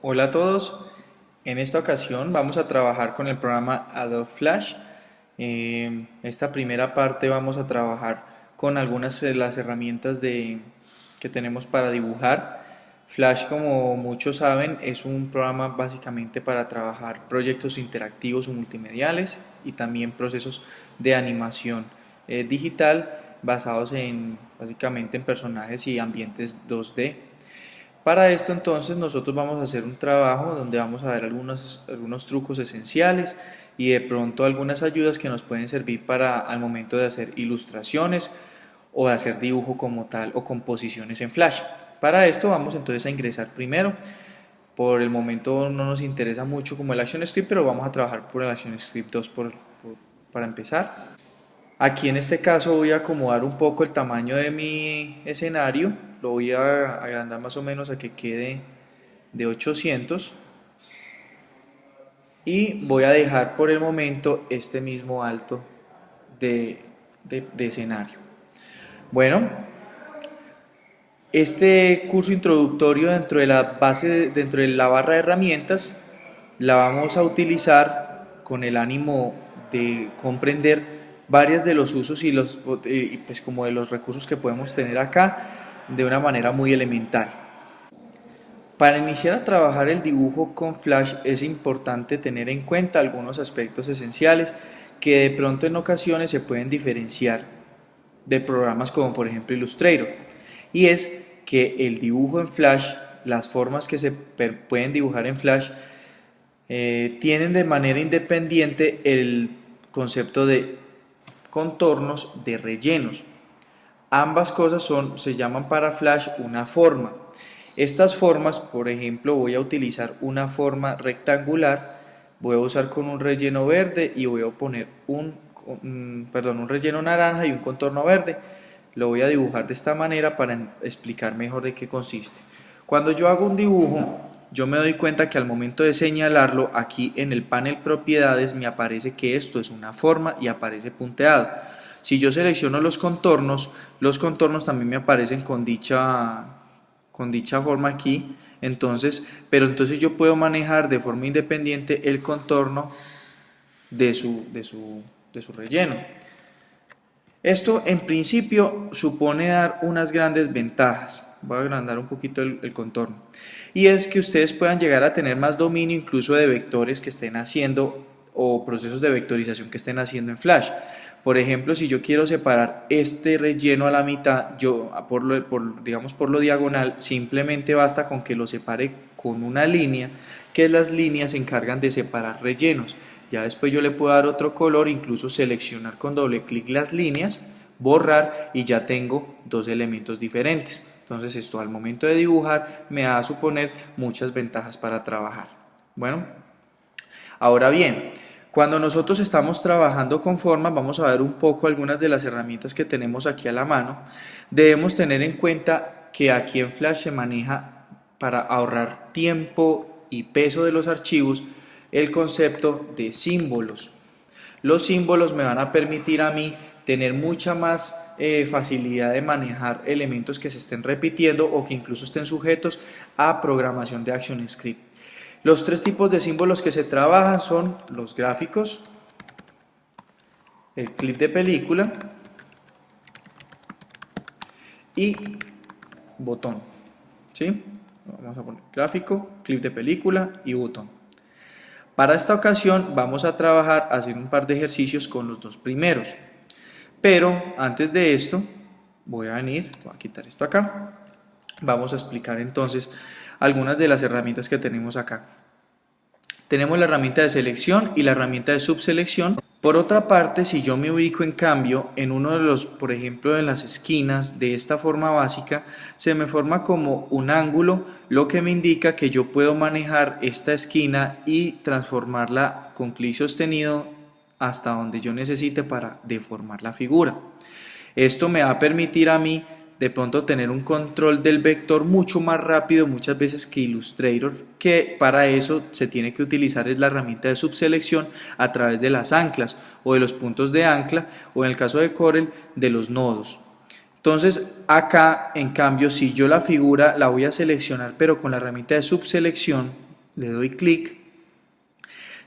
Hola a todos, en esta ocasión vamos a trabajar con el programa Adobe Flash. Esta primera parte vamos a trabajar con algunas de las herramientas que tenemos para dibujar. Flash, como muchos saben, es un programa básicamente para trabajar proyectos interactivos o multimediales y también procesos de animación digital basados básicamente en personajes y ambientes 2D. Para esto entonces nosotros vamos a hacer un trabajo donde vamos a ver algunos trucos esenciales y de pronto algunas ayudas que nos pueden servir para al momento de hacer ilustraciones o de hacer dibujo como tal o composiciones en Flash. Para esto vamos entonces a ingresar primero. Por el momento no nos interesa mucho como el ActionScript, pero vamos a trabajar por el ActionScript 2 para empezar. Aquí en este caso voy a acomodar un poco el tamaño de mi escenario, lo voy a agrandar más o menos a que quede de 800 y voy a dejar por el momento este mismo alto de escenario. Bueno, este curso introductorio dentro de la barra de herramientas, la vamos a utilizar con el ánimo de comprender varios de los usos y pues como de los recursos que podemos tener acá de una manera muy elemental. Para iniciar a trabajar el dibujo con Flash es importante tener en cuenta algunos aspectos esenciales que de pronto en ocasiones se pueden diferenciar de programas como por ejemplo Illustrator, y es que el dibujo en Flash, las formas que se pueden dibujar en Flash tienen de manera independiente el concepto de contornos de rellenos. Ambas cosas se llaman para Flash una forma. Estas formas, por ejemplo, voy a utilizar una forma rectangular, voy a usar con un relleno verde y voy a poner un relleno naranja y un contorno verde. Lo voy a dibujar de esta manera para explicar mejor de qué consiste. Cuando yo hago un dibujo, yo me doy cuenta que al momento de señalarlo, aquí en el panel propiedades me aparece que esto es una forma y aparece punteado. Si yo selecciono los contornos también me aparecen con dicha forma aquí. Pero entonces yo puedo manejar de forma independiente el contorno de su relleno. Esto en principio supone dar unas grandes ventajas. Voy a agrandar un poquito el contorno. Y es que ustedes puedan llegar a tener más dominio incluso de vectores que estén haciendo o procesos de vectorización que estén haciendo en Flash. Por ejemplo, si yo quiero separar este relleno a la mitad, digamos por lo diagonal, simplemente basta con que lo separe con una línea, que las líneas se encargan de separar rellenos. Ya después yo le puedo dar otro color, incluso seleccionar con doble clic las líneas, borrar y ya tengo dos elementos diferentes. Entonces esto al momento de dibujar me va a suponer muchas ventajas para trabajar. Bueno, ahora bien, cuando nosotros estamos trabajando con formas, vamos a ver un poco algunas de las herramientas que tenemos aquí a la mano. Debemos tener en cuenta que aquí en Flash se maneja, para ahorrar tiempo y peso de los archivos, el concepto de símbolos. Los símbolos me van a permitir a mí tener mucha más facilidad de manejar elementos que se estén repitiendo o que incluso estén sujetos a programación de ActionScript. Los tres tipos de símbolos que se trabajan son los gráficos, el clip de película y botón. ¿Sí? Vamos a poner gráfico, clip de película y botón. Para esta ocasión vamos a trabajar, hacer un par de ejercicios con los dos primeros. Pero antes de esto, voy a quitar esto acá. Vamos a explicar entonces algunas de las herramientas que tenemos acá. Tenemos la herramienta de selección y la herramienta de subselección. Por otra parte, si yo me ubico en cambio en uno de los, por ejemplo, en las esquinas de esta forma básica, se me forma como un ángulo, lo que me indica que yo puedo manejar esta esquina y transformarla con clic sostenido hasta donde yo necesite para deformar la figura. Esto me va a permitir a mí de pronto tener un control del vector mucho más rápido muchas veces que Illustrator, que para eso se tiene que utilizar es la herramienta de subselección a través de las anclas o de los puntos de ancla, o en el caso de Corel de los nodos. Entonces acá en cambio, si yo la figura la voy a seleccionar pero con la herramienta de subselección, le doy clic.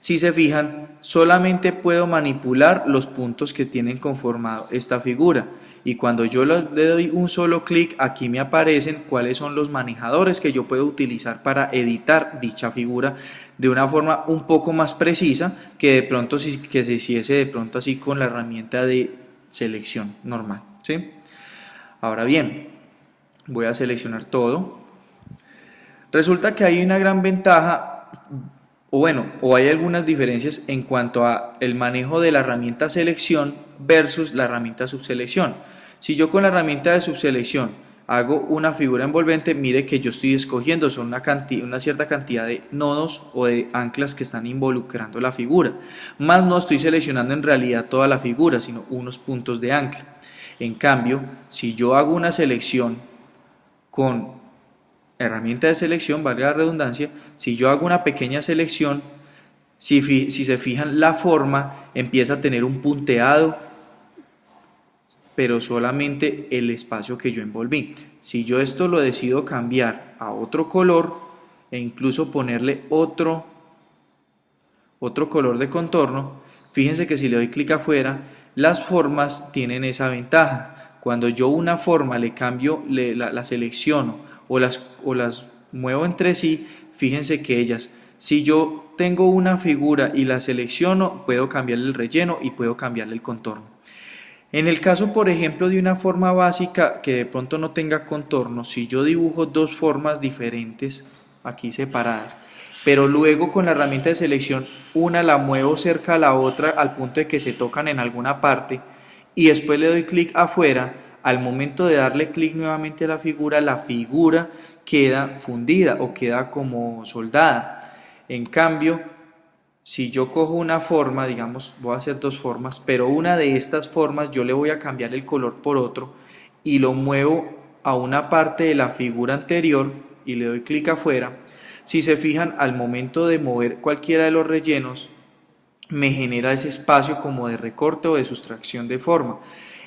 Si se fijan, solamente puedo manipular los puntos que tienen conformado esta figura. Y cuando yo le doy un solo clic, aquí me aparecen cuáles son los manejadores que yo puedo utilizar para editar dicha figura de una forma un poco más precisa que de pronto que se hiciese de pronto así con la herramienta de selección normal, ¿sí? Ahora bien, voy a seleccionar todo. Resulta que hay una gran ventaja, o hay algunas diferencias en cuanto a el manejo de la herramienta selección versus la herramienta subselección. Si yo con la herramienta de subselección hago una figura envolvente, mire que yo estoy escogiendo son una cierta cantidad de nodos o de anclas que están involucrando la figura, más no estoy seleccionando en realidad toda la figura, sino unos puntos de ancla. En cambio, si yo hago una selección con herramienta de selección, valga la redundancia, si yo hago una pequeña selección, si se fijan, la forma empieza a tener un punteado, pero solamente el espacio que yo envolví. Si yo esto lo decido cambiar a otro color e incluso ponerle otro color de contorno, fíjense que si le doy clic afuera, las formas tienen esa ventaja. Cuando yo una forma le cambio, la selecciono o las muevo entre sí, fíjense que ellas, si yo tengo una figura y la selecciono, puedo cambiarle el relleno y puedo cambiarle el contorno. En el caso, por ejemplo, de una forma básica que de pronto no tenga contorno, si yo dibujo dos formas diferentes, aquí separadas, pero luego con la herramienta de selección, una la muevo cerca a la otra al punto de que se tocan en alguna parte, y después le doy clic afuera, al momento de darle clic nuevamente a la figura queda fundida o queda como soldada. En cambio, si yo cojo una forma, digamos, voy a hacer dos formas, pero una de estas formas yo le voy a cambiar el color por otro y lo muevo a una parte de la figura anterior y le doy clic afuera. Si se fijan, al momento de mover cualquiera de los rellenos, me genera ese espacio como de recorte o de sustracción de forma.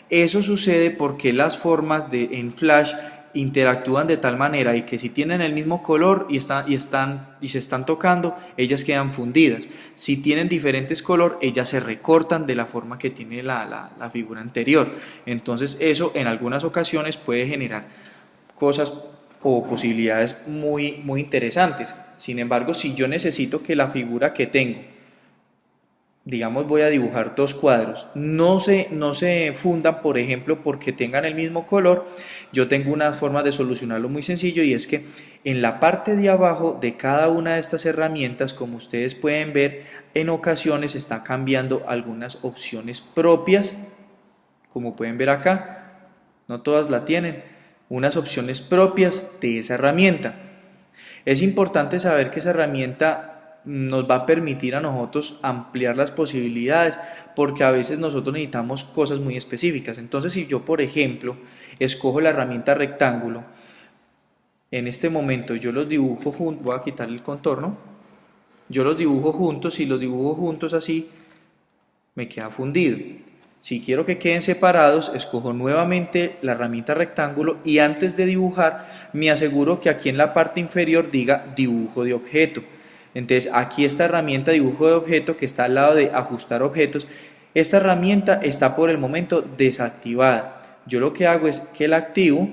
Eso sucede porque las formas en Flash interactúan de tal manera y que si tienen el mismo color y se están tocando, ellas quedan fundidas. Si tienen diferentes color, ellas se recortan de la forma que tiene la figura anterior. Entonces eso en algunas ocasiones puede generar cosas o posibilidades muy interesantes. Sin embargo, si yo necesito que la figura que tengo, digamos, voy a dibujar dos cuadros, no se fundan, por ejemplo, porque tengan el mismo color, yo tengo una forma de solucionarlo muy sencillo, y es que en la parte de abajo de cada una de estas herramientas, como ustedes pueden ver, en ocasiones está cambiando algunas opciones propias, como pueden ver acá, no todas la tienen, unas opciones propias de esa herramienta. Es importante saber que esa herramienta nos va a permitir a nosotros ampliar las posibilidades, porque a veces nosotros necesitamos cosas muy específicas. Entonces, si yo, por ejemplo, escojo la herramienta rectángulo, en este momento yo los dibujo juntos, voy a quitar el contorno, yo los dibujo juntos, si los dibujo juntos así, me queda fundido. Si quiero que queden separados, escojo nuevamente la herramienta rectángulo y antes de dibujar me aseguro que aquí en la parte inferior diga dibujo de objeto. Entonces aquí esta herramienta dibujo de objeto que está al lado de ajustar objetos, esta herramienta está por el momento desactivada. Yo lo que hago es que la activo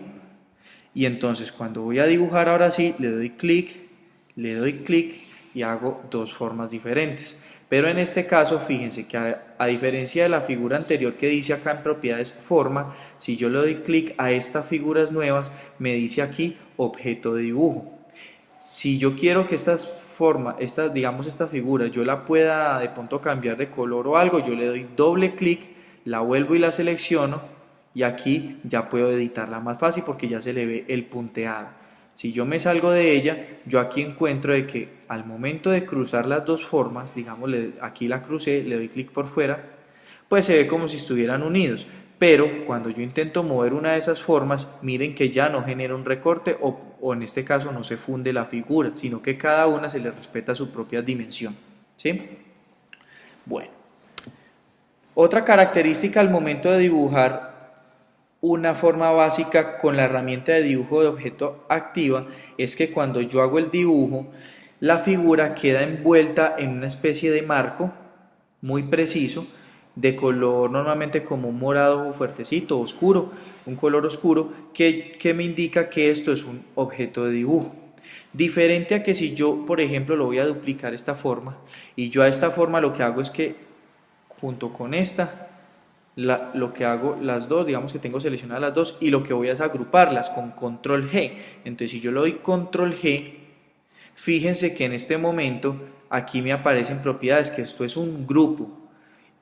y entonces cuando voy a dibujar ahora sí le doy clic y hago dos formas diferentes. Pero en este caso fíjense que a diferencia de la figura anterior que dice acá en propiedades forma, si yo le doy clic a estas figuras nuevas me dice aquí objeto de dibujo. Si yo quiero que esta figura yo la pueda de pronto cambiar de color o algo, yo le doy doble clic, la vuelvo y la selecciono y aquí ya puedo editarla más fácil porque ya se le ve el punteado. Si yo me salgo de ella, yo aquí encuentro de que al momento de cruzar las dos formas, digamos, aquí la crucé, le doy clic por fuera, pues se ve como si estuvieran unidos. Pero cuando yo intento mover una de esas formas, miren que ya no genera un recorte o en este caso no se funde la figura, sino que cada una se le respeta su propia dimensión. ¿Sí? Bueno. Otra característica al momento de dibujar una forma básica con la herramienta de dibujo de objeto activa es que cuando yo hago el dibujo, la figura queda envuelta en una especie de marco muy preciso, de color normalmente como un morado fuertecito, oscuro, un color oscuro, que me indica que esto es un objeto de dibujo. Diferente a que si yo, por ejemplo, lo voy a duplicar esta forma, y yo a esta forma lo que hago es que, junto con esta, lo que hago las dos, digamos que tengo seleccionadas las dos, y lo que voy a es agruparlas con control G. Entonces si yo le doy control G, fíjense que en este momento aquí me aparecen propiedades, que esto es un grupo,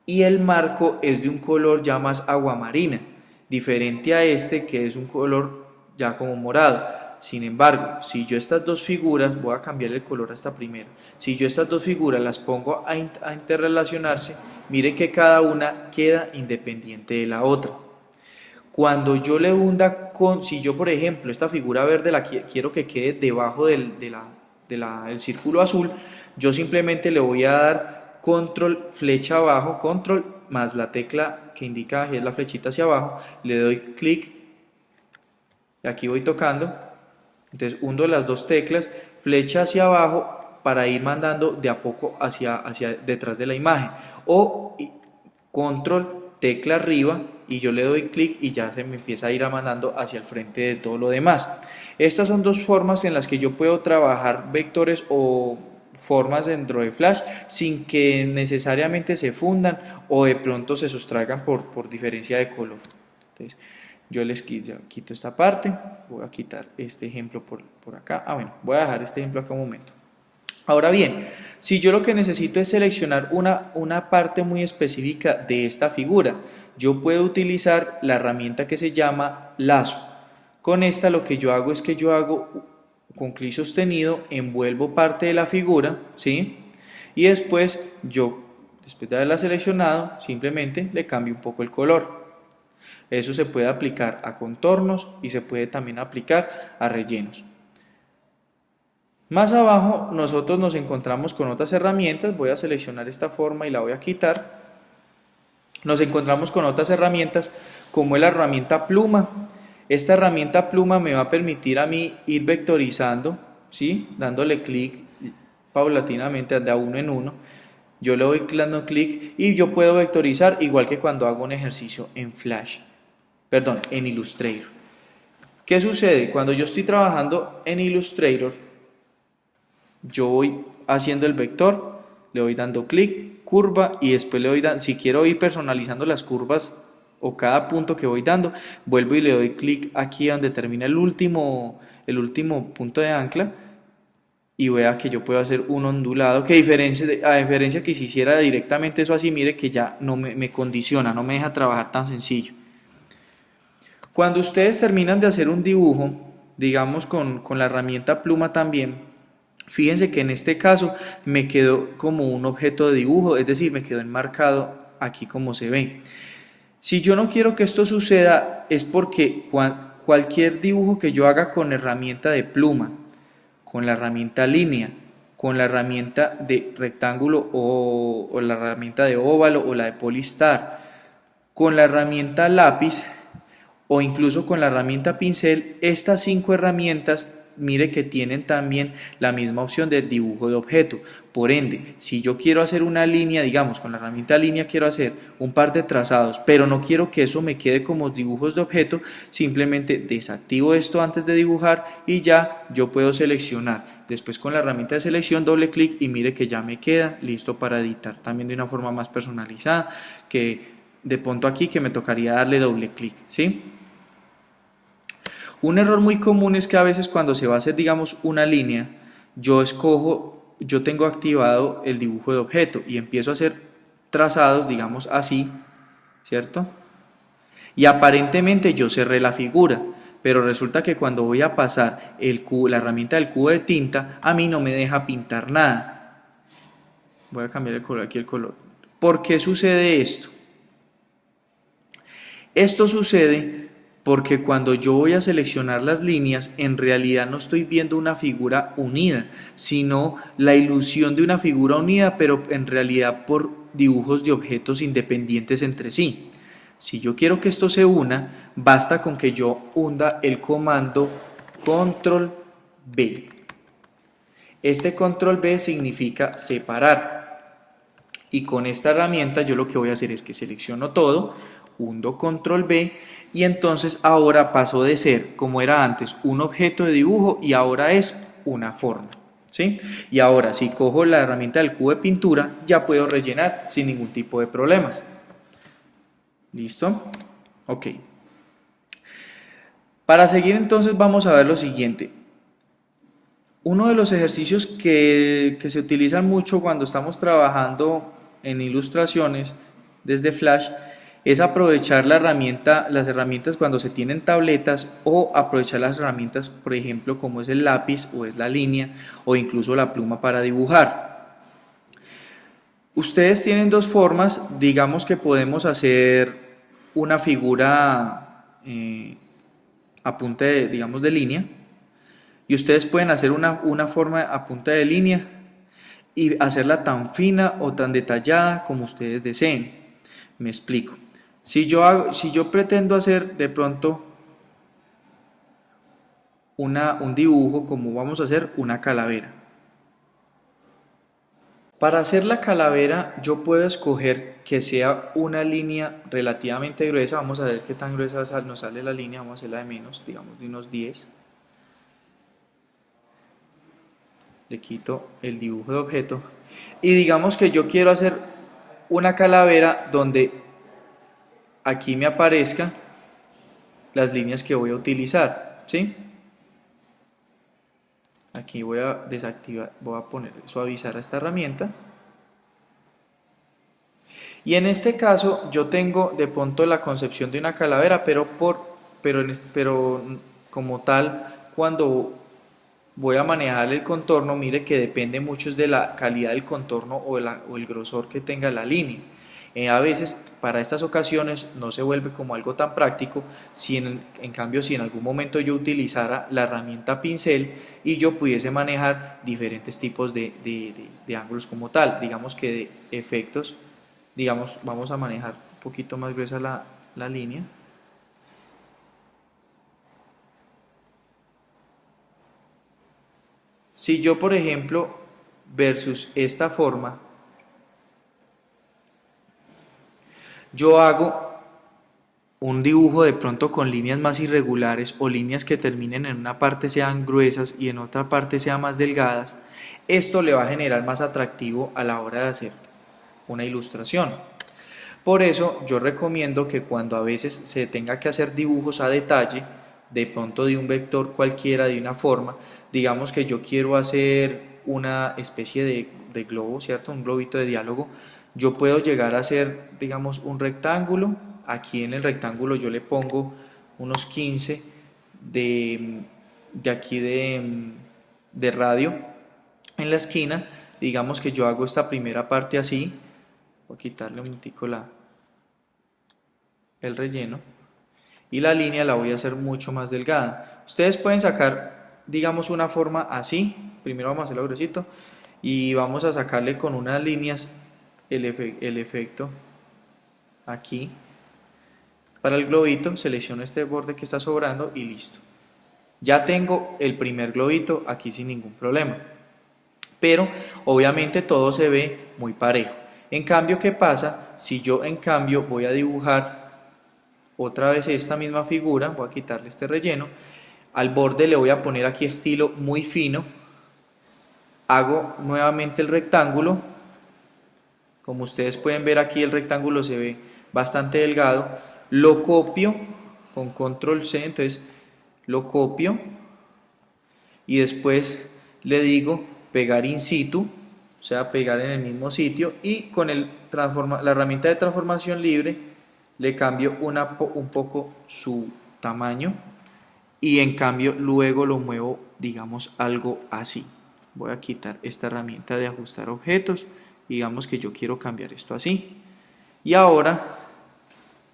y el marco es de un color ya más aguamarina, diferente a este que es un color ya como morado. Sin embargo, si yo estas dos figuras, voy a cambiar el color a esta primera, si yo estas dos figuras las pongo a interrelacionarse, mire que cada una queda independiente de la otra. Cuando yo le hunda si yo por ejemplo esta figura verde quiero que quede debajo del círculo azul, yo simplemente le voy a dar control flecha abajo, control más la tecla que indica que es la flechita hacia abajo, le doy clic y aquí voy tocando, entonces hundo las dos teclas, flecha hacia abajo para ir mandando de a poco hacia detrás de la imagen, o control tecla arriba y yo le doy clic y ya se me empieza a ir mandando hacia el frente de todo lo demás. Estas son dos formas en las que yo puedo trabajar vectores o formas dentro de Flash sin que necesariamente se fundan o de pronto se sustraigan por diferencia de color. Entonces yo quito esta parte, voy a quitar este ejemplo por acá, bueno, voy a dejar este ejemplo acá un momento. Ahora bien, si yo lo que necesito es seleccionar una parte muy específica de esta figura, yo puedo utilizar la herramienta que se llama lazo. Con esta lo que yo hago es que yo hago con clic sostenido, envuelvo parte de la figura, ¿sí? Y después después de haberla seleccionado, simplemente le cambio un poco el color. Eso se puede aplicar a contornos y se puede también aplicar a rellenos. Más abajo nosotros nos encontramos con otras herramientas, voy a seleccionar esta forma y la voy a quitar. Nos encontramos con otras herramientas como es la herramienta pluma. Esta herramienta pluma me va a permitir a mí ir vectorizando, ¿sí? Dándole clic paulatinamente de a uno en uno. Yo le voy dando clic y yo puedo vectorizar igual que cuando hago un ejercicio en Flash, perdón, en Illustrator. ¿Qué sucede? Cuando yo estoy trabajando en Illustrator, yo voy haciendo el vector, le voy dando clic, curva y después le doy si quiero ir personalizando las curvas o cada punto que voy dando, vuelvo y le doy clic aquí donde termina el último punto de ancla y vea que yo puedo hacer un ondulado que a diferencia que si hiciera directamente eso así, mire que ya no me condiciona, no me deja trabajar tan sencillo. Cuando ustedes terminan de hacer un dibujo, digamos con la herramienta pluma también, fíjense que en este caso me quedó como un objeto de dibujo, es decir, me quedó enmarcado aquí como se ve. Si yo no quiero que esto suceda es porque cualquier dibujo que yo haga con herramienta de pluma, con la herramienta línea, con la herramienta de rectángulo o la herramienta de óvalo o la de polistar, con la herramienta lápiz o incluso con la herramienta pincel, estas 5 herramientas mire que tienen también la misma opción de dibujo de objeto. Por ende, si yo quiero hacer una línea, digamos con la herramienta línea quiero hacer un par de trazados, pero no quiero que eso me quede como dibujos de objeto, simplemente desactivo esto antes de dibujar y ya yo puedo seleccionar. Después con la herramienta de selección doble clic y mire que ya me queda listo para editar también de una forma más personalizada, que de pronto aquí que me tocaría darle doble clic, ¿sí? Un error muy común es que a veces cuando se va a hacer, digamos, una línea, yo tengo activado el dibujo de objeto y empiezo a hacer trazados, digamos así, ¿cierto? Y aparentemente yo cerré la figura, pero resulta que cuando voy a pasar la herramienta del cubo de tinta, a mí no me deja pintar nada. Voy a cambiar el color aquí, el color. ¿Por qué sucede esto? Esto sucede porque cuando yo voy a seleccionar las líneas, en realidad no estoy viendo una figura unida, sino la ilusión de una figura unida, pero en realidad por dibujos de objetos independientes entre sí. Si yo quiero que esto se una, basta con que yo hunda el comando Control B. Este control B significa separar. Y con esta herramienta yo lo que voy a hacer es que selecciono todo, hundo control B y entonces ahora pasó de ser, como era antes, un objeto de dibujo y ahora es una forma. ¿Sí? Y ahora si cojo la herramienta del cubo de pintura ya puedo rellenar sin ningún tipo de problemas. ¿Listo? Ok. Para seguir entonces vamos a ver lo siguiente. Uno de los ejercicios que se utilizan mucho cuando estamos trabajando en ilustraciones desde Flash es aprovechar las herramientas cuando se tienen tabletas o aprovechar las herramientas, por ejemplo, como es el lápiz o es la línea o incluso la pluma para dibujar. Ustedes tienen dos formas, digamos que podemos hacer una figura a punta de, digamos, de línea. Y ustedes pueden hacer una forma a punta de línea y hacerla tan fina o tan detallada como ustedes deseen. Me explico. Si yo pretendo hacer de pronto un dibujo, como vamos a hacer una calavera. Para hacer la calavera yo puedo escoger que sea una línea relativamente gruesa. Vamos a ver qué tan gruesa nos sale la línea. Vamos a hacerla de menos, digamos de unos 10. Le quito el dibujo de objeto y digamos que yo quiero hacer una calavera donde aquí me aparezcan las líneas que voy a utilizar, ¿sí? Aquí voy a desactivar, voy a poner suavizar a esta herramienta y en este caso yo tengo de pronto la concepción de una calavera, pero como tal cuando voy a manejar el contorno, mire que depende mucho de la calidad del contorno o el grosor que tenga la línea. A veces para estas ocasiones no se vuelve como algo tan práctico, si en cambio si en algún momento yo utilizara la herramienta pincel y yo pudiese manejar diferentes tipos de ángulos como tal, digamos que de efectos, digamos vamos a manejar un poquito más gruesa la línea. Si yo, por ejemplo, versus esta forma, yo hago un dibujo de pronto con líneas más irregulares o líneas que terminen en una parte sean gruesas y en otra parte sean más delgadas, esto le va a generar más atractivo a la hora de hacer una ilustración. Por eso yo recomiendo que cuando a veces se tenga que hacer dibujos a detalle, de pronto de un vector cualquiera, de una forma, digamos que yo quiero hacer una especie de globo, ¿cierto? Un globito de diálogo, yo puedo llegar a hacer, digamos, un rectángulo, aquí en el rectángulo yo le pongo unos 15 de aquí de radio en la esquina, digamos que yo hago esta primera parte así, voy a quitarle un momentico el relleno y la línea la voy a hacer mucho más delgada. Ustedes pueden sacar, digamos, una forma así, primero vamos a hacerlo gruesito y vamos a sacarle con unas líneas el efecto aquí. Para el globito selecciono este borde que está sobrando y listo. Ya tengo el primer globito aquí sin ningún problema. Pero obviamente todo se ve muy parejo. En cambio, ¿qué pasa? Si yo en cambio voy a dibujar otra vez esta misma figura, voy a quitarle este relleno, al borde le voy a poner aquí estilo muy fino, hago nuevamente el rectángulo, como ustedes pueden ver aquí el rectángulo se ve bastante delgado, lo copio con control C, entonces lo copio y después le digo pegar in situ, o sea pegar en el mismo sitio y con la herramienta de transformación libre le cambio un poco su tamaño y en cambio luego lo muevo digamos algo así. Voy a quitar esta herramienta de ajustar objetos, digamos que yo quiero cambiar esto así y ahora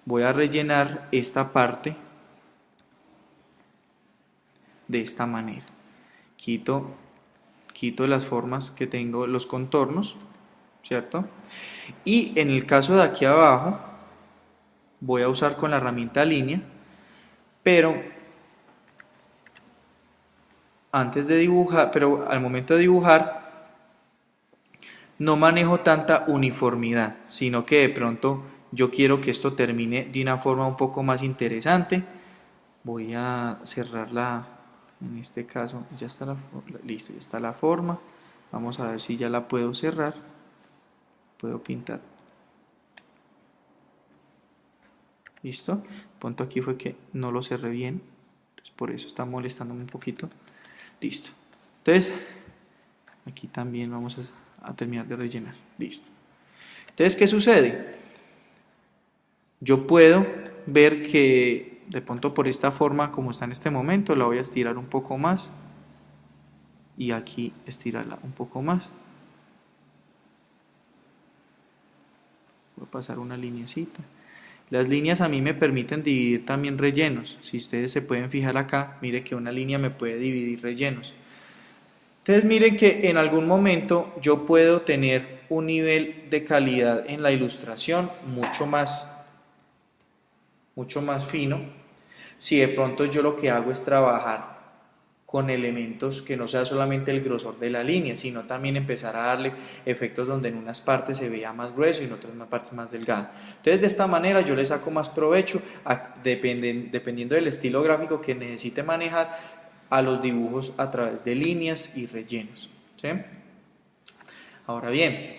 voy a rellenar esta parte de esta manera. Quito las formas que tengo, los contornos, ¿cierto? Y en el caso de aquí abajo voy a usar con la herramienta línea, pero antes de dibujar, pero al momento de dibujar no manejo tanta uniformidad, sino que de pronto yo quiero que esto termine de una forma un poco más interesante. Voy a cerrarla, en este caso ya está listo, ya está la forma. Vamos a ver si ya la puedo cerrar. Puedo pintar. Listo. El punto aquí fue que no lo cerré bien. Entonces por eso está molestándome un poquito. Listo. Entonces, aquí también vamos a terminar de rellenar. Listo. Entonces, ¿qué sucede? Yo puedo ver que de pronto por esta forma como está en este momento, la voy a estirar un poco más. Y aquí estirarla un poco más. Voy a pasar una lineecita. Las líneas a mí me permiten dividir también rellenos. Si ustedes se pueden fijar acá, mire que una línea me puede dividir rellenos. Entonces miren que en algún momento yo puedo tener un nivel de calidad en la ilustración mucho más fino. Si de pronto yo lo que hago es trabajar con elementos que no sea solamente el grosor de la línea, sino también empezar a darle efectos donde en unas partes se vea más grueso y en otras partes más delgado. Entonces de esta manera yo le saco más provecho dependiendo del estilo gráfico que necesite manejar a los dibujos a través de líneas y rellenos, ¿sí? Ahora bien,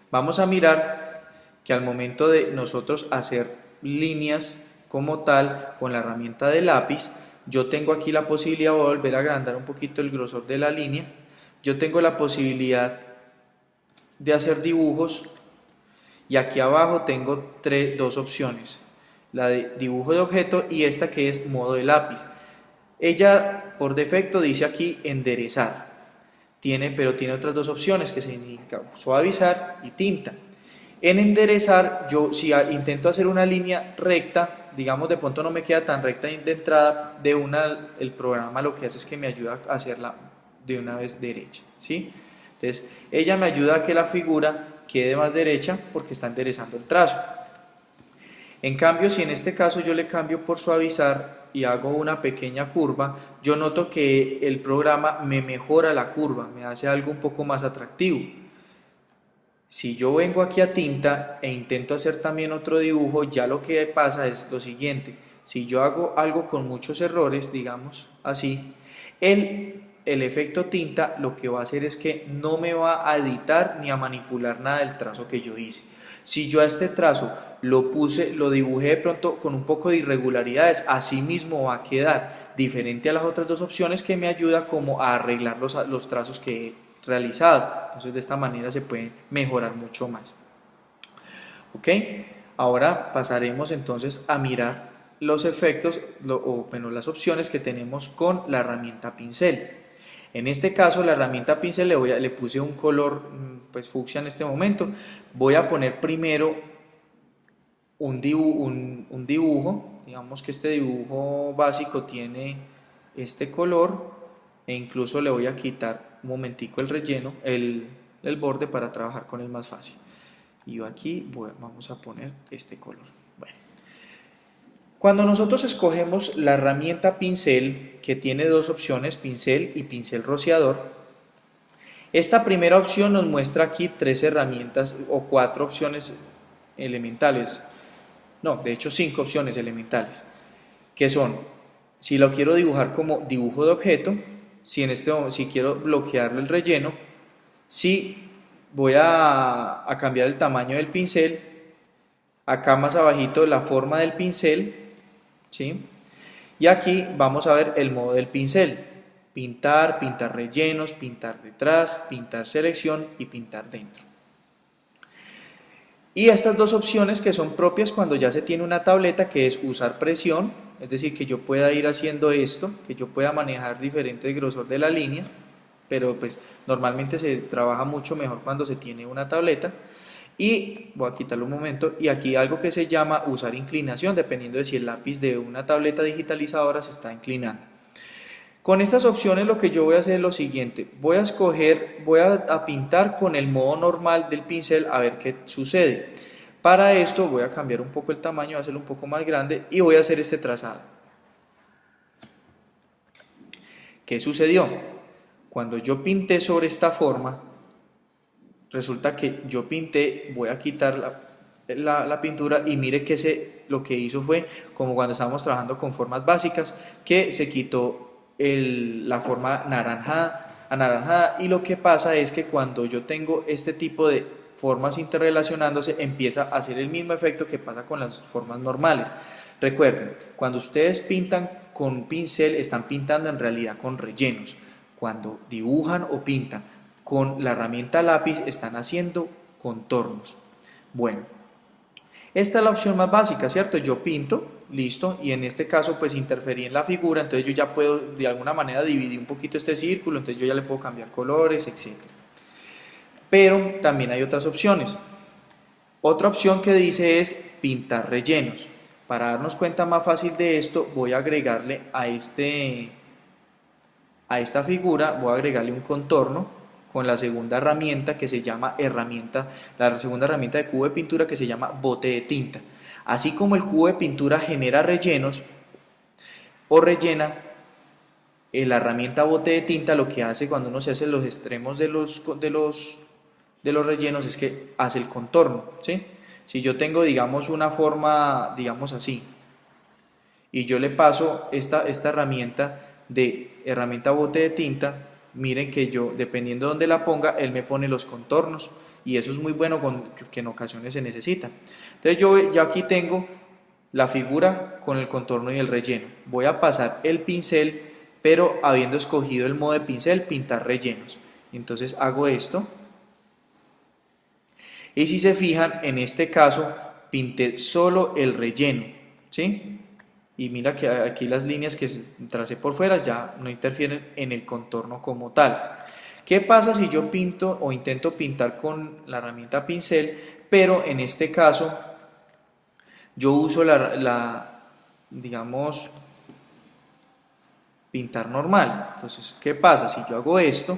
vamos a mirar que al momento de nosotros hacer líneas como tal con la herramienta de lápiz, yo tengo aquí la posibilidad, voy a volver a agrandar un poquito el grosor de la línea, yo tengo la posibilidad de hacer dibujos y aquí abajo tengo dos opciones, la de dibujo de objeto y esta que es modo de lápiz. Ella por defecto dice aquí enderezar, pero tiene otras dos opciones que significa suavizar y tinta. En enderezar, yo si intento hacer una línea recta, digamos de pronto no me queda tan recta de entrada, el programa lo que hace es que me ayuda a hacerla de una vez derecha, ¿sí? Entonces, ella me ayuda a que la figura quede más derecha porque está enderezando el trazo. En cambio, si en este caso yo le cambio por suavizar y hago una pequeña curva, yo noto que el programa me mejora la curva, me hace algo un poco más atractivo. Si yo vengo aquí a tinta e intento hacer también otro dibujo, ya lo que pasa es lo siguiente. Si yo hago algo con muchos errores, digamos así, el efecto tinta lo que va a hacer es que no me va a editar ni a manipular nada del trazo que yo hice. Si yo a este trazo lo dibujé de pronto con un poco de irregularidades, así mismo va a quedar, diferente a las otras dos opciones que me ayuda como a arreglar los trazos que he realizado. Entonces de esta manera se puede mejorar mucho más. Ok, ahora pasaremos entonces a mirar los efectos bueno, las opciones que tenemos con la herramienta pincel. En este caso la herramienta pincel le puse un color pues fucsia en este momento. Voy a poner primero un dibujo, digamos que este dibujo básico tiene este color e incluso le voy a quitar un momentico el relleno, el borde para trabajar con él más fácil. Y aquí vamos a poner este color. Bueno. Cuando nosotros escogemos la herramienta pincel, que tiene dos opciones, pincel y pincel rociador, esta primera opción nos muestra aquí tres herramientas o cuatro opciones elementales. No, de hecho 5 opciones elementales, que son, si lo quiero dibujar como dibujo de objeto, si quiero bloquearle el relleno, si voy a cambiar el tamaño del pincel, acá más abajito la forma del pincel, ¿sí? Y aquí vamos a ver el modo del pincel, pintar, pintar rellenos, pintar detrás, pintar selección y pintar dentro. Y estas dos opciones que son propias cuando ya se tiene una tableta, que es usar presión, es decir, que yo pueda ir haciendo esto, que yo pueda manejar diferente grosor de la línea, pero pues normalmente se trabaja mucho mejor cuando se tiene una tableta. Y voy a quitarlo un momento, y aquí algo que se llama usar inclinación, dependiendo de si el lápiz de una tableta digitalizadora se está inclinando. Con estas opciones lo que yo voy a hacer es lo siguiente, voy a pintar con el modo normal del pincel a ver qué sucede. Para esto voy a cambiar un poco el tamaño, voy a hacerlo un poco más grande y voy a hacer este trazado. ¿Qué sucedió? Cuando yo pinté sobre esta forma, resulta que yo pinté, voy a quitar la pintura y mire que lo que hizo fue como cuando estábamos trabajando con formas básicas, que se quitó la forma anaranjada, y lo que pasa es que cuando yo tengo este tipo de formas interrelacionándose empieza a hacer el mismo efecto que pasa con las formas normales. Recuerden, cuando ustedes pintan con pincel están pintando en realidad con rellenos. Cuando dibujan o pintan con la herramienta lápiz están haciendo contornos. Bueno, esta es la opción más básica, ¿cierto? Yo pinto, listo, y en este caso pues interferí en la figura, entonces yo ya puedo de alguna manera dividir un poquito este círculo, entonces yo ya le puedo cambiar colores, etc. Pero también hay otras opciones. Otra opción que dice es pintar rellenos. Para darnos cuenta más fácil de esto, voy a agregarle a esta figura, voy a agregarle un contorno con la segunda herramienta que se llama la segunda herramienta de cubo de pintura que se llama bote de tinta. Así como el cubo de pintura genera rellenos o rellena, la herramienta bote de tinta lo que hace cuando uno se hace los extremos de los rellenos es que hace el contorno, ¿sí? Si yo tengo, digamos, una forma, digamos así, y yo le paso esta herramienta bote de tinta, miren que yo, dependiendo de dónde la ponga, él me pone los contornos, y eso es muy bueno que en ocasiones se necesita. Entonces yo ya aquí tengo la figura con el contorno y el relleno. Voy a pasar el pincel, pero habiendo escogido el modo de pincel, pintar rellenos. Entonces hago esto. Y si se fijan, en este caso pinté solo el relleno, ¿sí? Y mira que aquí las líneas que tracé por fuera ya no interfieren en el contorno como tal. ¿Qué pasa si yo pinto o intento pintar con la herramienta pincel, pero en este caso yo uso digamos, pintar normal? Entonces, ¿qué pasa? Si yo hago esto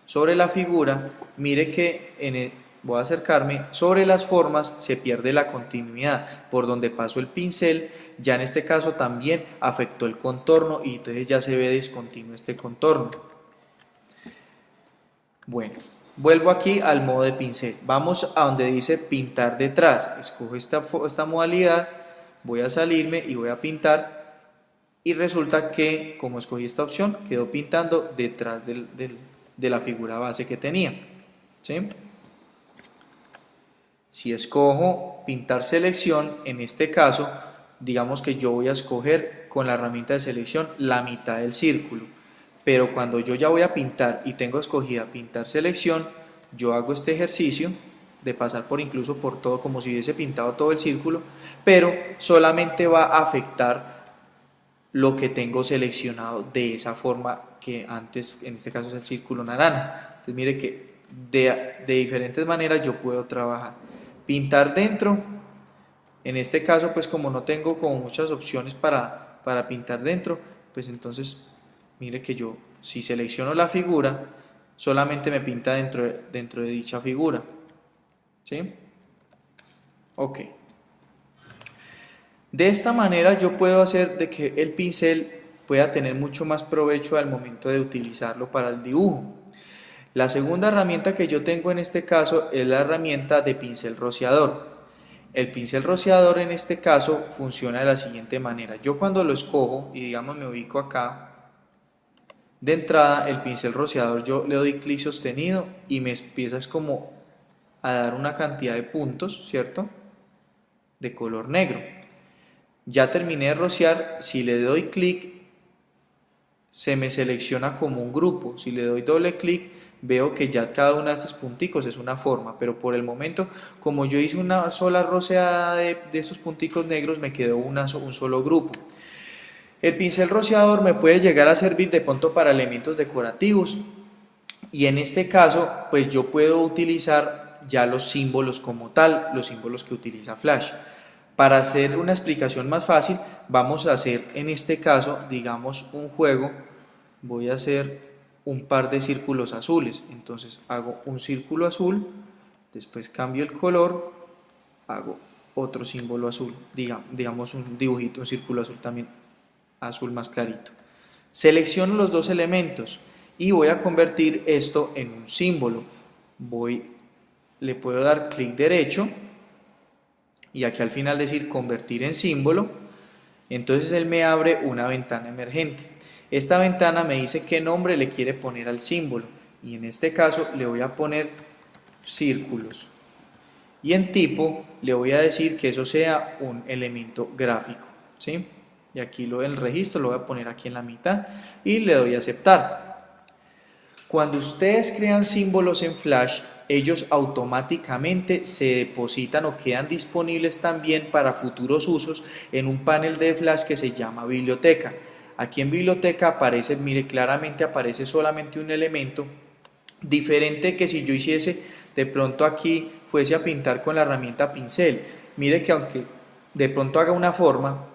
sobre la figura, mire que voy a acercarme, sobre las formas se pierde la continuidad. Por donde paso el pincel, ya en este caso también afectó el contorno y entonces ya se ve discontinuo este contorno. Bueno, vuelvo aquí al modo de pincel. Vamos a donde dice pintar detrás. Escojo esta modalidad, voy a salirme y voy a pintar. Y resulta que, como escogí esta opción, quedó pintando detrás de la figura base que tenía, ¿sí? Si escojo pintar selección, en este caso, digamos que yo voy a escoger con la herramienta de selección la mitad del círculo. Pero cuando yo ya voy a pintar y tengo escogida pintar selección, yo hago este ejercicio de pasar incluso por todo, como si hubiese pintado todo el círculo, pero solamente va a afectar lo que tengo seleccionado de esa forma que antes, en este caso es el círculo naranja. Entonces mire que de diferentes maneras yo puedo trabajar. Pintar dentro, en este caso pues como no tengo como muchas opciones para pintar dentro, pues entonces mire que yo si selecciono la figura, solamente me pinta dentro de dicha figura, ¿sí? Ok. De esta manera yo puedo hacer de que el pincel pueda tener mucho más provecho al momento de utilizarlo para el dibujo. La segunda herramienta que yo tengo en este caso es la herramienta de pincel rociador. El pincel rociador en este caso funciona de la siguiente manera. Yo cuando lo escojo y digamos me ubico acá, de entrada el pincel rociador yo le doy clic sostenido y me empieza como a dar una cantidad de puntos, ¿cierto? De color negro. Ya terminé de rociar, si le doy clic se me selecciona como un grupo, si le doy doble clic veo que ya cada una de estos punticos es una forma, pero por el momento como yo hice una sola rociada de estos punticos negros me quedó un solo grupo. El pincel rociador me puede llegar a servir de pronto para elementos decorativos y en este caso pues yo puedo utilizar ya los símbolos como tal, los símbolos que utiliza Flash. Para hacer una explicación más fácil, vamos a hacer en este caso, digamos, un juego. Voy a hacer un par de círculos azules. Entonces hago un círculo azul, después cambio el color, hago otro símbolo azul, digamos un dibujito, un círculo azul también, azul más clarito. Selecciono los dos elementos y voy a convertir esto en un símbolo. Le puedo dar clic derecho y aquí al final decir convertir en símbolo. Entonces él me abre una ventana emergente. Esta ventana me dice qué nombre le quiere poner al símbolo y en este caso le voy a poner círculos. Y en tipo le voy a decir que eso sea un elemento gráfico, ¿sí? Y aquí el registro lo voy a poner aquí en la mitad y le doy a aceptar. Cuando ustedes crean símbolos en Flash, ellos automáticamente se depositan o quedan disponibles también para futuros usos en un panel de Flash que se llama biblioteca. Aquí en biblioteca aparece, mire, claramente aparece solamente un elemento, diferente que si yo hiciese de pronto aquí fuese a pintar con la herramienta pincel. Mire que aunque de pronto haga una forma,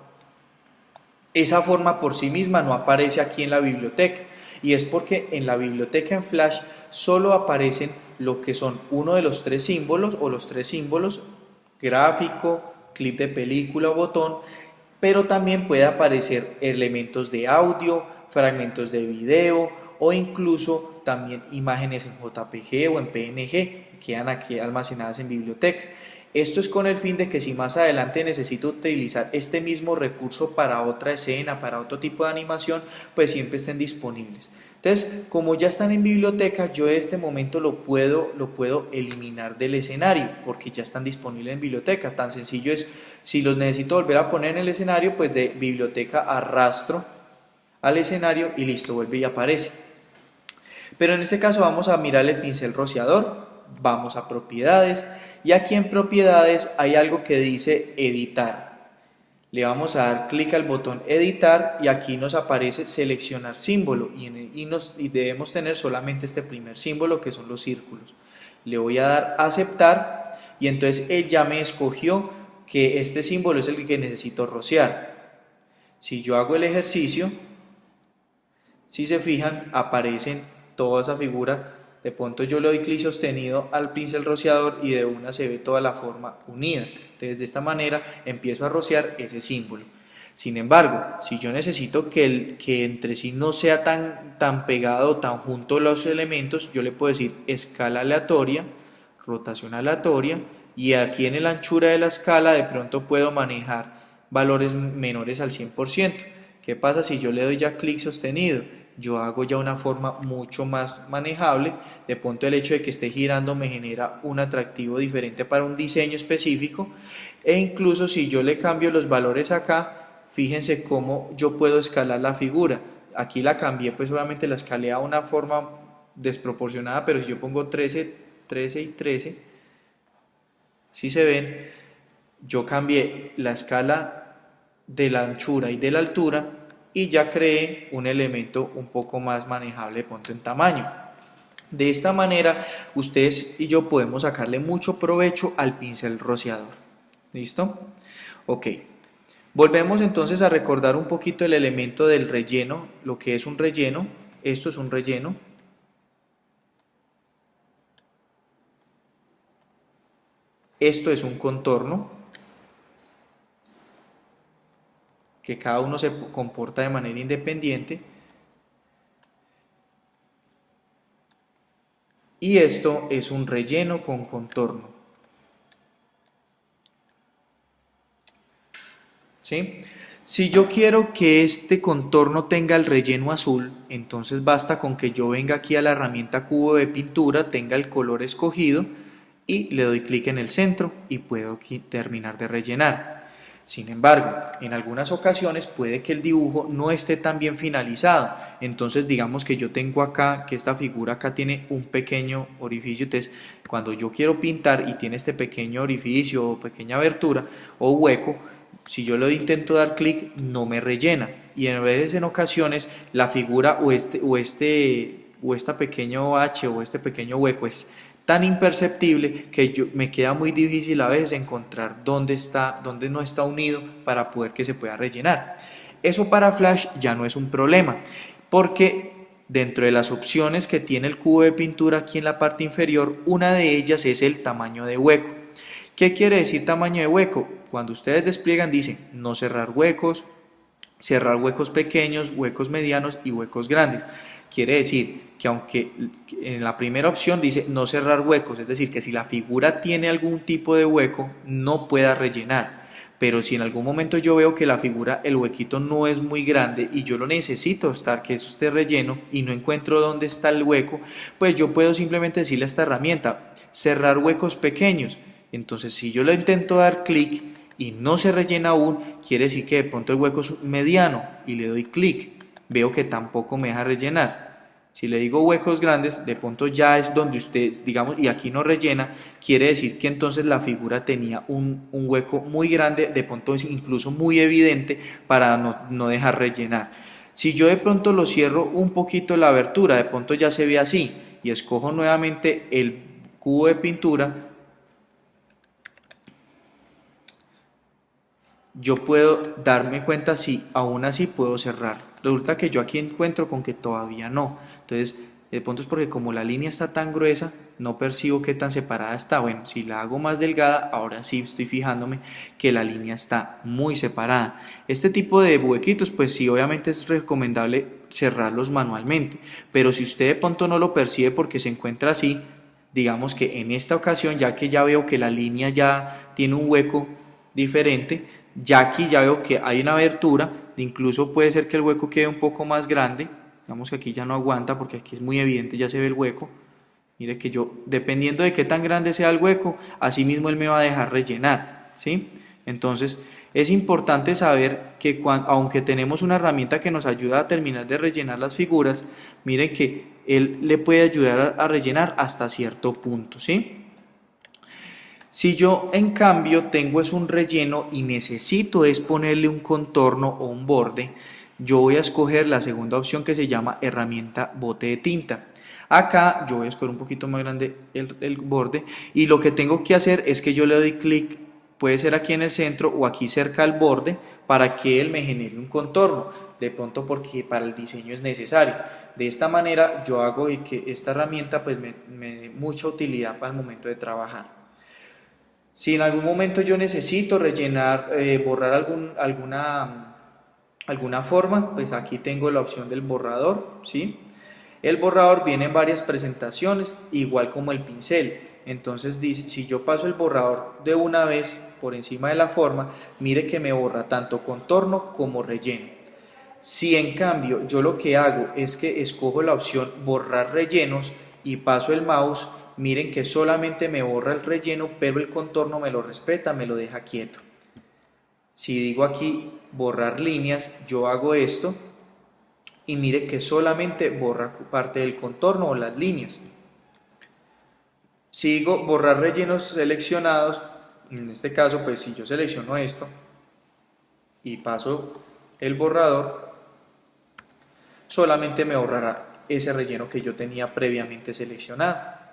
esa forma por sí misma no aparece aquí en la biblioteca, y es porque en la biblioteca en Flash solo aparecen lo que son uno de los tres símbolos o los tres símbolos: gráfico, clip de película o botón, pero también puede aparecer elementos de audio, fragmentos de video o incluso también imágenes en JPG o en PNG que quedan aquí almacenadas en biblioteca. Esto es con el fin de que si más adelante necesito utilizar este mismo recurso para otra escena, para otro tipo de animación, pues siempre estén disponibles. Entonces, como ya están en biblioteca, yo en este momento lo puedo eliminar del escenario, porque ya están disponibles en biblioteca. Tan sencillo es, si los necesito volver a poner en el escenario, pues de biblioteca arrastro al escenario y listo, vuelve y aparece. Pero en este caso vamos a mirar el pincel rociador, vamos a propiedades, y aquí en propiedades hay algo que dice editar. Le vamos a dar clic al botón editar y aquí nos aparece seleccionar símbolo y debemos tener solamente este primer símbolo, que son los círculos. Le voy a dar aceptar y entonces él ya me escogió que este símbolo es el que necesito rociar. Si yo hago el ejercicio, si se fijan, aparecen toda esa figura. De pronto yo le doy clic sostenido al pincel rociador y de una se ve toda la forma unida. Entonces de esta manera empiezo a rociar ese símbolo. Sin embargo, si yo necesito que entre sí no sea tan pegado, tan junto los elementos, yo le puedo decir escala aleatoria, rotación aleatoria, y aquí en la anchura de la escala de pronto puedo manejar valores menores al 100%. ¿Qué pasa si yo le doy ya clic sostenido? Yo hago ya una forma mucho más manejable. De pronto el hecho de que esté girando me genera un atractivo diferente para un diseño específico, e incluso si yo le cambio los valores acá, fíjense cómo yo puedo escalar la figura. Aquí la cambié, pues obviamente la escalé a una forma desproporcionada, pero si yo pongo 13, 13 y 13, si se ven, yo cambié la escala de la anchura y de la altura y ya creé un elemento un poco más manejable de pronto en tamaño. De esta manera ustedes y yo podemos sacarle mucho provecho al pincel rociador. ¿Listo? Ok. Volvemos entonces a recordar un poquito el elemento del relleno, lo que es un relleno. Esto es un relleno. Esto es un contorno, que cada uno se comporta de manera independiente. Y esto es un relleno con contorno. ¿Sí? Si yo quiero que este contorno tenga el relleno azul, entonces basta con que yo venga aquí a la herramienta cubo de pintura, tenga el color escogido y le doy clic en el centro y puedo terminar de rellenar. Sin embargo, en algunas ocasiones puede que el dibujo no esté tan bien finalizado. Entonces digamos que yo tengo acá, que esta figura acá tiene un pequeño orificio. Entonces cuando yo quiero pintar y tiene este pequeño orificio o pequeña abertura o hueco, si yo le intento dar clic no me rellena. Y a veces en ocasiones la figura o esta pequeño H o este pequeño hueco es tan imperceptible que me queda muy difícil a veces encontrar dónde no está unido para poder que se pueda rellenar. Eso para Flash ya no es un problema, porque dentro de las opciones que tiene el cubo de pintura aquí en la parte inferior, una de ellas es el tamaño de hueco. ¿Qué quiere decir tamaño de hueco? Cuando ustedes despliegan dicen no cerrar huecos pequeños, huecos medianos y huecos grandes. quiere decir que aunque en la primera opción dice no cerrar huecos, es decir, que si la figura tiene algún tipo de hueco, no pueda rellenar. Pero si en algún momento yo veo que la figura, el huequito no es muy grande y yo lo necesito estar, que eso esté relleno y no encuentro dónde está el hueco, pues yo puedo simplemente decirle a esta herramienta, cerrar huecos pequeños. Entonces si yo le intento dar clic y no se rellena aún, quiere decir que de pronto el hueco es mediano y le doy clic, veo que tampoco me deja rellenar. Si le digo huecos grandes, de pronto ya es donde usted, digamos, y aquí no rellena, quiere decir que entonces la figura tenía un hueco muy grande, de pronto incluso muy evidente para no dejar rellenar. Si yo de pronto lo cierro un poquito la abertura, de pronto ya se ve así, y escojo nuevamente el cubo de pintura, yo puedo darme cuenta si aún así puedo cerrar. Resulta que yo aquí encuentro con que todavía no. Entonces, de pronto es porque como la línea está tan gruesa, no percibo qué tan separada está. Bueno, si la hago más delgada, ahora sí estoy fijándome que la línea está muy separada. Este tipo de huequitos, pues sí, obviamente es recomendable cerrarlos manualmente. Pero si usted de pronto no lo percibe porque se encuentra así, digamos que en esta ocasión, ya que ya veo que la línea ya tiene un hueco diferente, ya aquí ya veo que hay una abertura, incluso puede ser que el hueco quede un poco más grande, digamos que aquí ya no aguanta porque aquí es muy evidente, ya se ve el hueco. Mire que yo, dependiendo de qué tan grande sea el hueco, así mismo él me va a dejar rellenar, ¿sí? Entonces, es importante saber que aunque tenemos una herramienta que nos ayuda a terminar de rellenar las figuras, miren que él le puede ayudar a rellenar hasta cierto punto, ¿sí? Si yo en cambio tengo es un relleno y necesito es ponerle un contorno o un borde, yo voy a escoger la segunda opción que se llama herramienta bote de tinta. Acá yo voy a escoger un poquito más grande el borde y lo que tengo que hacer es que yo le doy clic, puede ser aquí en el centro o aquí cerca al borde para que él me genere un contorno, de pronto porque para el diseño es necesario. De esta manera yo hago que esta herramienta pues me dé mucha utilidad para el momento de trabajar. Si en algún momento yo necesito rellenar, borrar alguna forma, pues aquí tengo la opción del borrador, ¿sí? El borrador viene en varias presentaciones, igual como el pincel. Entonces dice, si yo paso el borrador de una vez por encima de la forma, mire que me borra tanto contorno como relleno. Si en cambio yo lo que hago es que escojo la opción borrar rellenos y paso el mouse, miren que solamente me borra el relleno, pero el contorno me lo respeta, me lo deja quieto. Si digo aquí borrar líneas, yo hago esto y mire que solamente borra parte del contorno o las líneas. Si digo borrar rellenos seleccionados, en este caso pues si yo selecciono esto y paso el borrador, solamente me borrará ese relleno que yo tenía previamente seleccionado.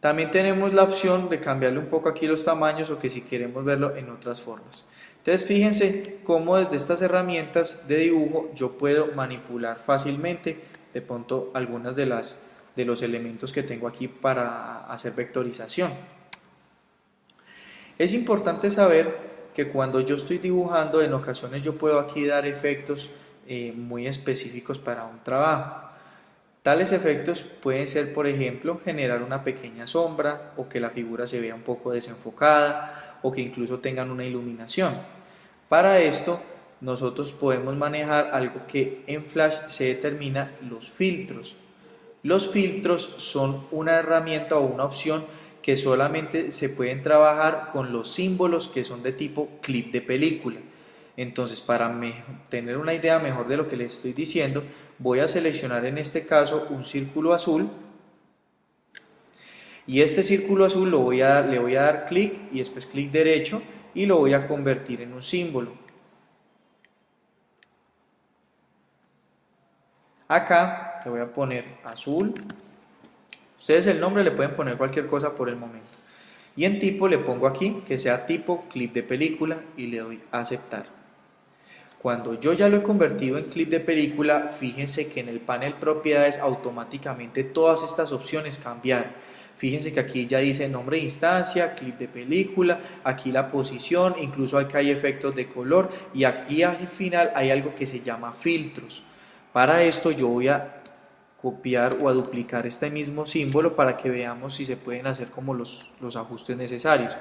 También tenemos la opción de cambiarle un poco aquí los tamaños o que si queremos verlo en otras formas. Entonces fíjense cómo desde estas herramientas de dibujo yo puedo manipular fácilmente de pronto algunas de los elementos que tengo aquí para hacer vectorización. Es importante saber que cuando yo estoy dibujando en ocasiones yo puedo aquí dar efectos muy específicos para un trabajo. Tales efectos pueden ser, por ejemplo, generar una pequeña sombra o que la figura se vea un poco desenfocada o que incluso tengan una iluminación. Para esto, nosotros podemos manejar algo que en Flash se determina los filtros. Los filtros son una herramienta o una opción que solamente se pueden trabajar con los símbolos que son de tipo clip de película. Entonces, para tener una idea mejor de lo que les estoy diciendo, voy a seleccionar en este caso un círculo azul y este círculo azul le voy a dar clic y después clic derecho y lo voy a convertir en un símbolo. Acá le voy a poner azul. Ustedes el nombre le pueden poner cualquier cosa por el momento. Y en tipo le pongo aquí que sea tipo clip de película y le doy a aceptar. Cuando yo ya lo he convertido en clip de película, fíjense que en el panel propiedades automáticamente todas estas opciones cambiaron. Fíjense que aquí ya dice nombre de instancia, clip de película, aquí la posición, incluso acá hay efectos de color y aquí al final hay algo que se llama filtros. Para esto yo voy a copiar o a duplicar este mismo símbolo para que veamos si se pueden hacer como los ajustes necesarios.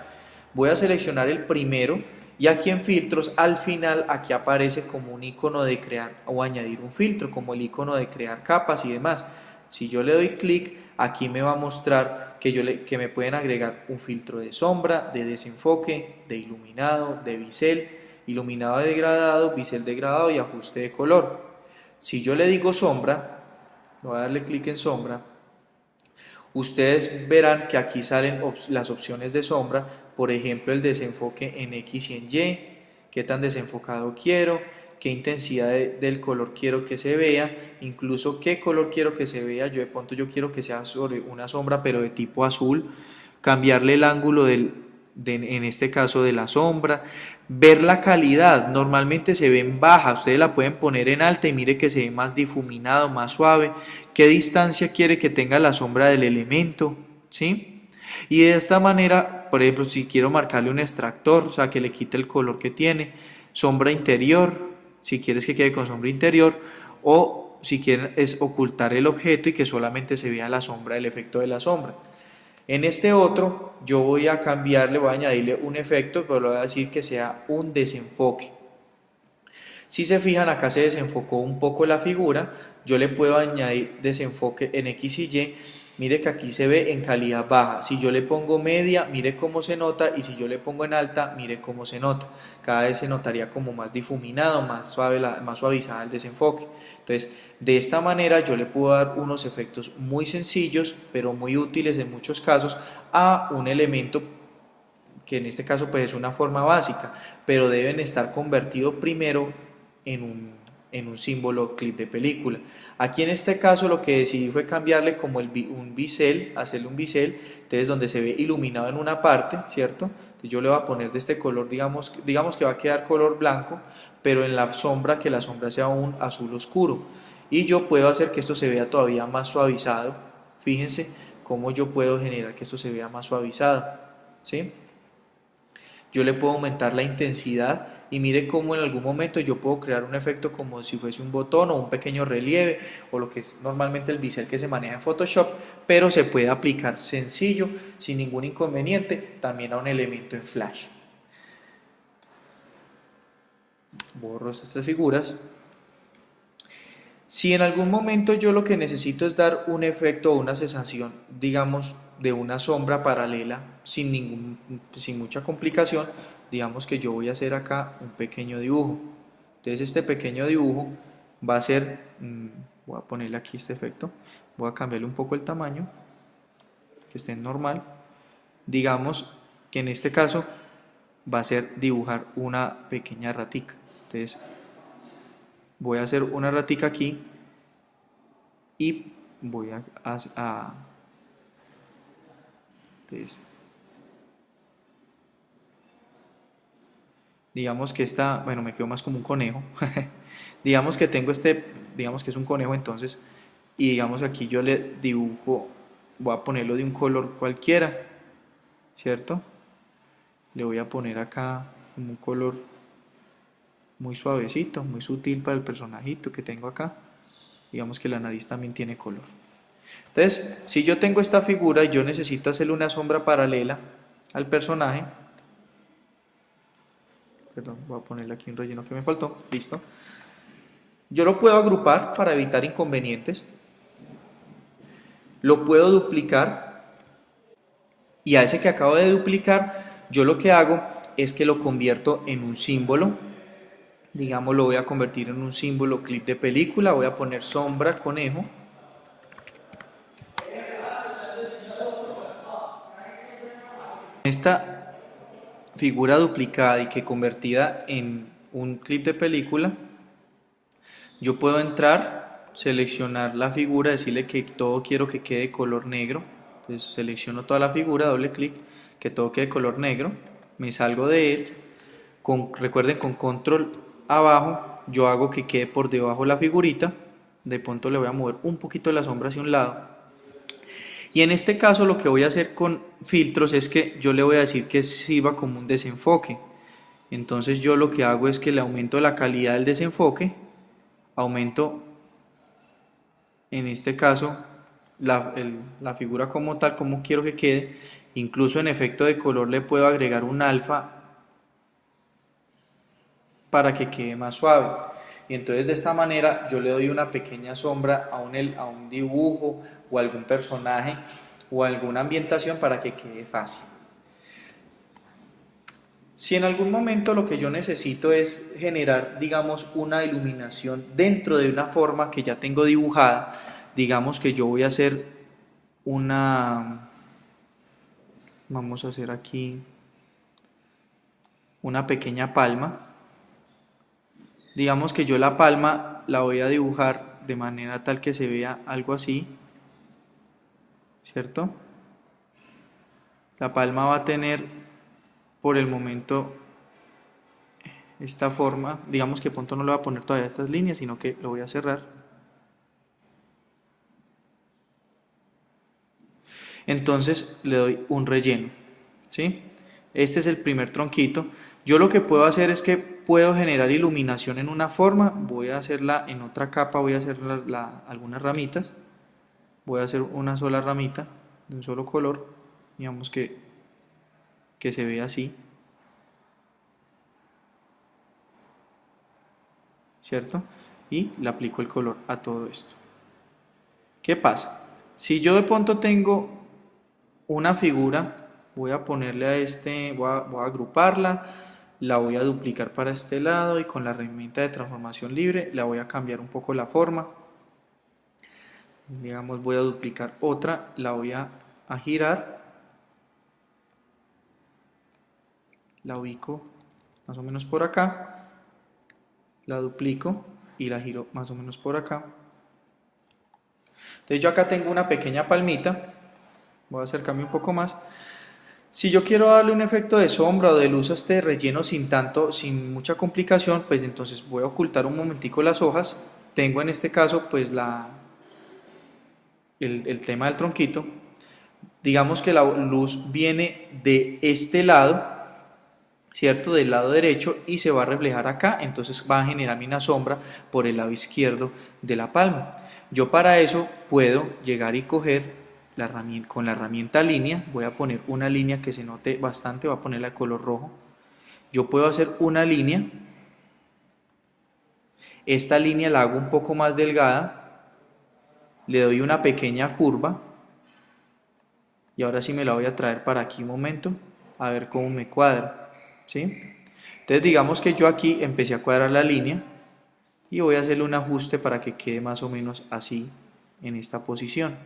Voy a seleccionar el primero y aquí en filtros al final aquí aparece como un icono de crear o añadir un filtro, como el icono de crear capas y demás. Si yo le doy clic, aquí me va a mostrar que me pueden agregar un filtro de sombra, de desenfoque, de iluminado, de bisel, iluminado degradado, bisel degradado y ajuste de color. Si yo le digo sombra, voy a darle clic en sombra, ustedes verán que aquí salen las opciones de sombra, por ejemplo el desenfoque en X y en Y, qué tan desenfocado quiero, qué intensidad del color quiero que se vea, incluso qué color quiero que se vea. Yo de pronto yo quiero que sea sobre una sombra pero de tipo azul, cambiarle el ángulo en este caso de la sombra, ver la calidad, normalmente se ve en baja, ustedes la pueden poner en alta y mire que se ve más difuminado, más suave, qué distancia quiere que tenga la sombra del elemento, ¿sí? Y de esta manera, por ejemplo, si quiero marcarle un extractor, o sea, que le quite el color que tiene, sombra interior, si quieres que quede con sombra interior, o si quieren es ocultar el objeto y que solamente se vea la sombra, el efecto de la sombra. En este otro yo voy a cambiarle, voy a añadirle un efecto, pero le voy a decir que sea un desenfoque. Si se fijan, acá se desenfocó un poco la figura, yo le puedo añadir desenfoque en X y Y, mire que aquí se ve en calidad baja, si yo le pongo media, mire cómo se nota, y si yo le pongo en alta, mire cómo se nota, cada vez se notaría como más difuminado, más suave, más suavizada el desenfoque. Entonces, de esta manera yo le puedo dar unos efectos muy sencillos, pero muy útiles en muchos casos, a un elemento que en este caso pues es una forma básica, pero deben estar convertidos primero en un símbolo clip de película. Aquí en este caso lo que decidí fue cambiarle como un bisel, hacerle un bisel, entonces donde se ve iluminado en una parte, ¿cierto? Entonces yo le voy a poner de este color, digamos que va a quedar color blanco, pero en la sombra, que la sombra sea un azul oscuro. Y yo puedo hacer que esto se vea todavía más suavizado. Fíjense cómo yo puedo generar que esto se vea más suavizado, ¿sí? Yo le puedo aumentar la intensidad y mire cómo en algún momento yo puedo crear un efecto como si fuese un botón o un pequeño relieve o lo que es normalmente el bisel que se maneja en Photoshop, pero se puede aplicar sencillo, sin ningún inconveniente, también a un elemento en Flash. Borro estas tres figuras. Si en algún momento yo lo que necesito es dar un efecto o una sensación, digamos, de una sombra paralela sin mucha complicación, digamos que yo voy a hacer acá un pequeño dibujo. Entonces este pequeño dibujo va a ser, voy a ponerle aquí este efecto, voy a cambiarle un poco el tamaño, que esté en normal. Digamos que en este caso va a ser dibujar una pequeña ratica. Entonces voy a hacer una ratica aquí y voy entonces, digamos que esta, bueno, me quedo más como un conejo. Digamos que tengo digamos que es un conejo entonces, y digamos aquí yo le dibujo, voy a ponerlo de un color cualquiera, ¿cierto? Le voy a poner acá un color muy suavecito, muy sutil para el personajito que tengo acá. Digamos que la nariz también tiene color. Entonces, si yo tengo esta figura y yo necesito hacerle una sombra paralela al personaje, perdón, voy a ponerle aquí un relleno que me faltó, listo. Yo lo puedo agrupar para evitar inconvenientes, lo puedo duplicar y a ese que acabo de duplicar, yo lo que hago es que lo convierto en un símbolo. Digamos, lo voy a convertir en un símbolo clip de película, voy a poner sombra conejo. Esta figura duplicada y que convertida en un clip de película, yo puedo entrar, seleccionar la figura, decirle que todo quiero que quede color negro. Entonces selecciono toda la figura, doble clic, que todo quede color negro, me salgo de él, recuerden con control abajo, yo hago que quede por debajo la figurita, de pronto le voy a mover un poquito la sombra hacia un lado, Y en este caso lo que voy a hacer con filtros es que yo le voy a decir que sirva como un desenfoque. Entonces yo lo que hago es que le aumento la calidad del desenfoque, aumento en este caso la figura como tal, como quiero que quede. Incluso en efecto de color le puedo agregar un alfa para que quede más suave. Y entonces de esta manera yo le doy una pequeña sombra a un dibujo o algún personaje o alguna ambientación para que quede fácil. Si en algún momento lo que yo necesito es generar, digamos, una iluminación dentro de una forma que ya tengo dibujada, digamos que yo voy a hacer vamos a hacer aquí una pequeña palma. Digamos que yo la palma la voy a dibujar de manera tal que se vea algo así, ¿cierto? La palma va a tener por el momento esta forma. Digamos que punto no le voy a poner todavía estas líneas, sino que lo voy a cerrar. Entonces le doy un relleno, ¿sí? Este es el primer tronquito. Yo lo que puedo hacer es que puedo generar iluminación en una forma, voy a hacerla en otra capa, voy a hacer algunas ramitas, voy a hacer una sola ramita de un solo color, digamos que se vea así, ¿cierto? Y le aplico el color a todo esto. ¿Qué pasa? Si yo de pronto tengo una figura, voy a ponerle a voy a agruparla, la voy a duplicar para este lado y con la herramienta de transformación libre la voy a cambiar un poco la forma. Digamos, voy a duplicar otra, la voy a girar, la ubico más o menos por acá, la duplico y la giro más o menos por acá. Entonces yo acá tengo una pequeña palmita, voy a acercarme un poco más. Si yo quiero darle un efecto de sombra o de luz a este relleno sin mucha complicación, pues entonces voy a ocultar un momentico las hojas. Tengo en este caso pues el tema del tronquito. Digamos que la luz viene de este lado, ¿cierto? Del lado derecho y se va a reflejar acá, entonces va a generarme una sombra por el lado izquierdo de la palma. Yo para eso puedo llegar y coger con la herramienta línea, voy a poner una línea que se note bastante, voy a ponerla de color rojo. Yo puedo hacer una línea, esta línea la hago un poco más delgada, le doy una pequeña curva y ahora sí me la voy a traer para aquí un momento a ver cómo me cuadra, ¿sí? Entonces digamos que yo aquí empecé a cuadrar la línea y voy a hacerle un ajuste para que quede más o menos así en esta posición.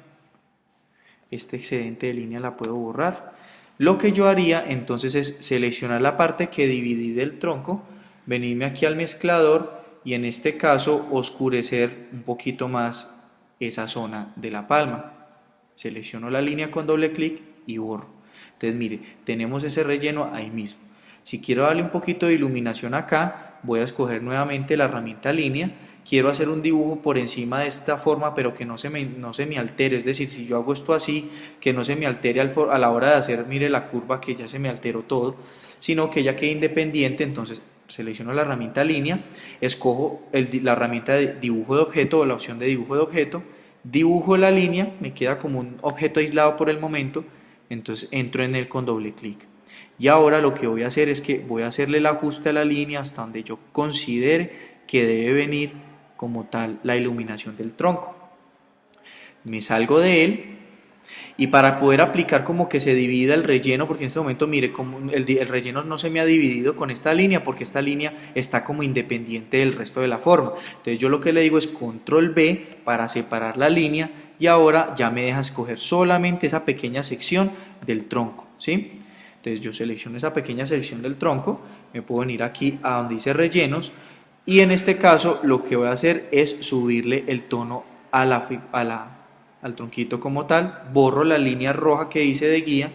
Este excedente de línea la puedo borrar. Lo que yo haría entonces es seleccionar la parte que dividí del tronco, venirme aquí al mezclador y en este caso oscurecer un poquito más esa zona de la palma. Selecciono la línea con doble clic y borro. Entonces mire, tenemos ese relleno ahí mismo. Si quiero darle un poquito de iluminación acá, voy a escoger nuevamente la herramienta línea. Quiero hacer un dibujo por encima de esta forma, pero que no se me altere. Es decir, si yo hago esto así, que no se me altere a la hora de hacer, mire la curva que ya se me alteró todo, sino que ya quede independiente. Entonces selecciono la herramienta línea, escojo la herramienta de dibujo de objeto o la opción de dibujo de objeto, dibujo la línea, me queda como un objeto aislado por el momento, entonces entro en él con doble clic. Y ahora lo que voy a hacer es que voy a hacerle el ajuste a la línea hasta donde yo considere que debe venir como tal la iluminación del tronco. Me salgo de él y para poder aplicar como que se divida el relleno, porque en este momento mire como el relleno no se me ha dividido con esta línea porque esta línea está como independiente del resto de la forma. Entonces yo lo que le digo es control B para separar la línea y ahora ya me deja escoger solamente esa pequeña sección del tronco, ¿sí? Entonces yo selecciono esa pequeña sección del tronco, me puedo venir aquí a donde dice rellenos y en este caso lo que voy a hacer es subirle el tono al tronquito como tal, borro la línea roja que hice de guía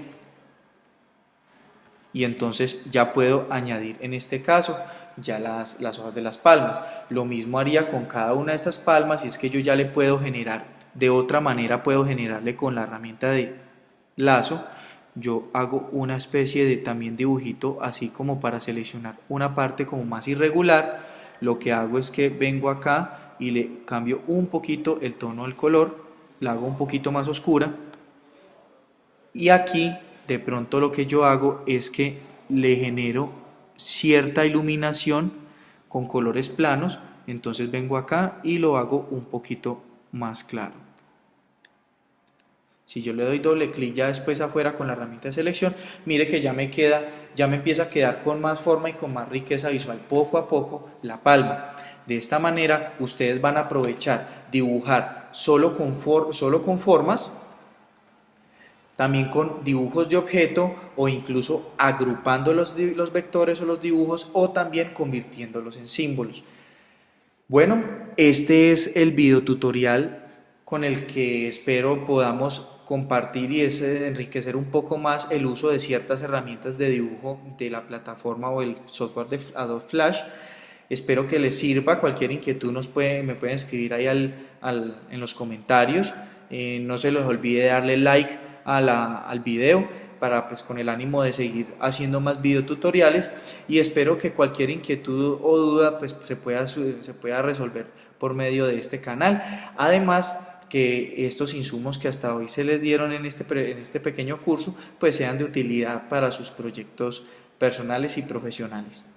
y entonces ya puedo añadir en este caso ya las hojas de las palmas. Lo mismo haría con cada una de estas palmas y es que yo ya le puedo generar de otra manera puedo generarle con la herramienta de lazo. Yo hago una especie de también dibujito así como para seleccionar una parte como más irregular. Lo que hago es que vengo acá y le cambio un poquito el tono del color, la hago un poquito más oscura, y aquí de pronto lo que yo hago es que le genero cierta iluminación con colores planos. Entonces vengo acá y lo hago un poquito más claro. Si yo le doy doble clic ya después afuera con la herramienta de selección, mire que ya me empieza a quedar con más forma y con más riqueza visual poco a poco la palma. De esta manera ustedes van a aprovechar dibujar solo con formas, también con dibujos de objeto, o incluso agrupando los vectores o los dibujos, o también convirtiéndolos en símbolos. Bueno, este es el video tutorial con el que espero podamos compartir y enriquecer un poco más el uso de ciertas herramientas de dibujo de la plataforma o el software de Adobe Flash. Espero que les sirva. Cualquier inquietud me pueden escribir ahí en los comentarios. No se les olvide darle like al video para, pues, con el ánimo de seguir haciendo más videotutoriales, y espero que cualquier inquietud o duda pues se pueda resolver por medio de este canal. Además, que estos insumos que hasta hoy se les dieron en este pequeño curso pues sean de utilidad para sus proyectos personales y profesionales.